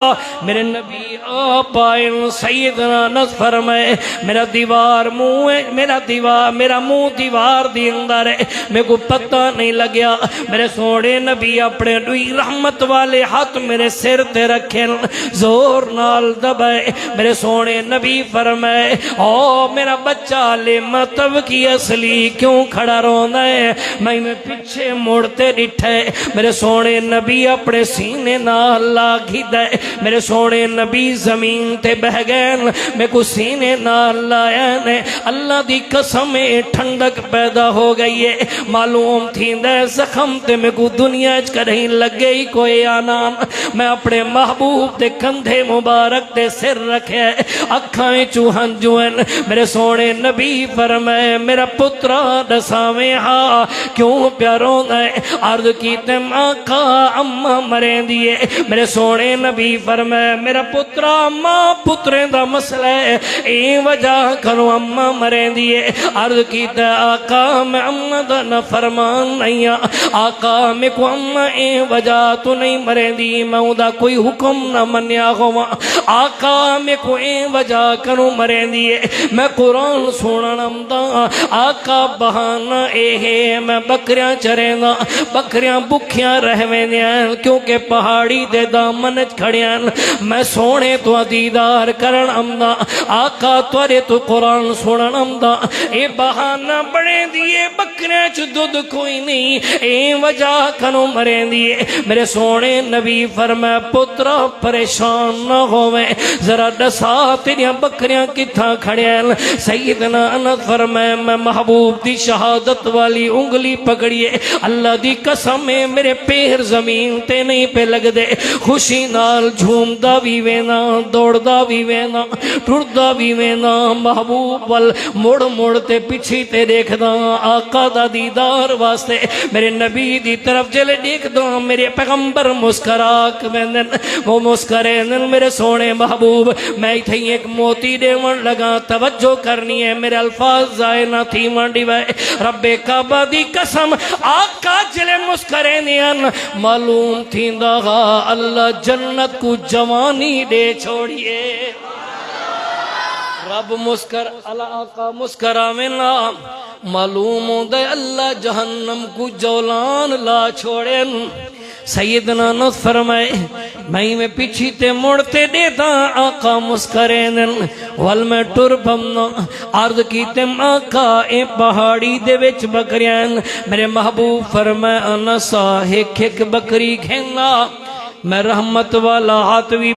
میرے نبی آپ آئے سیدنا نس فرمائے میرا دیوار منہ ہے، میرا منہ دیوار دی اندر ہے، میں کو پتہ نہیں لگیا۔ میرے سوڑے نبی اپنے دوئی رحمت والے ہاتھ میرے سر تے رکھے زور نال دبائے۔ میرے سوڑے نبی فرمائے او میرا بچہ لے مطب کی اصلی کیوں کھڑا رونا ہے؟ میں پیچھے موڑتے ڈٹھے، میرے سوڑے نبی اپنے سینے نال لاگھی دے، میرے سونے نبی زمین تے بہ گئے، میں کو سینے نال لایا نے۔ اللہ دی قسم ٹھنڈک پیدا ہو گئی ہے، معلوم تھی دے زخم تے میں کو دنیا اچ کریں لگ گئی کوئی آنام۔ میں اپنے محبوب تے کندھے مبارک تے سر رکھے، اکھائیں چوہن جوئن۔ میرے سونے نبی فرمائے میرا پترا دساویں ہاں کیوں پیاروں دے؟ عرض کی تے آقا اممہ مرین دیئے۔ میرے سونے نبی فرمائے میرا پترا ماں پتریں دا مسئلہ ہے، این وجہ کرو اممہ مرین دیئے۔ عرض کی تے آقا میں اممہ دا نہ فرمان نہیں آقا میں کو اممہ این وجہ تو نہیں مرین دی، میں دا کوئی حکم نہ منیا ہوا آقا میں کو این وجہ کرو مرین دیئے۔ میں قرآن سننم دا آقا بہانہ اے ہے میں بکریاں چریں گا، بکریاں بکھیاں رہویں دیاں کیونکہ پہاڑی دے دامن کھڑیاں، میں سونے تو دیدار کرن امدا آقا توڑے تو قرآن سنن امدا۔ اے بہانہ بڑے دیئے بکریاں چ دودھ کوئی نہیں، اے وجہ کنو مرین دیئے۔ میرے سونے نبی فرمائے پترا پریشان نہ ہوئے، ذرا دسا تیریاں بکریاں کتھا کھڑیاں؟ سیدنا انس فرمائے میں محبوب دی شہادت والی انگلی پکڑیے، اللہ دی قسم ہے میرے پیر زمین تے نہیں پہ لگ دے، خوشی نال جھومدا بھی وینا، دوڑدا بھی وینا، ٹردا بھی وینا، محبوب وال مڑ مڑ تے پیچھے تے دیکھدا آقا دا دیدار واسطے۔ میرے نبی دی طرف جلے دیکھدا میرے پیغمبر مسکراک ویندن، وہ مسکرین میرے سونے محبوب۔ میں تھے ایک موتی دیون لگا، توجہ کرنی ہے میرے الفاظ ضائع نہ تھی مانڈی وائے۔ رب کعبہ دی قسم آقا جلے مسکرین معلوم تھی دا اللہ جنت کو جوانی دے چھوڑیے۔ رب مسکر اللہ آقا مسکراوینا معلوم دے اللہ جہنم کو جولان لا چھوڑے۔ سیدنا نس فرمائے میں پیچھی تے موڑتے دیتا آقا مسکرین وال میں ٹربمنا۔ عرض کی تے آقا اے پہاڑی دے وچ بکریاں، میرے محبوب فرمائے انسا ایک ایک بکری کھینا، میں رحمت والا ہاتھ بھی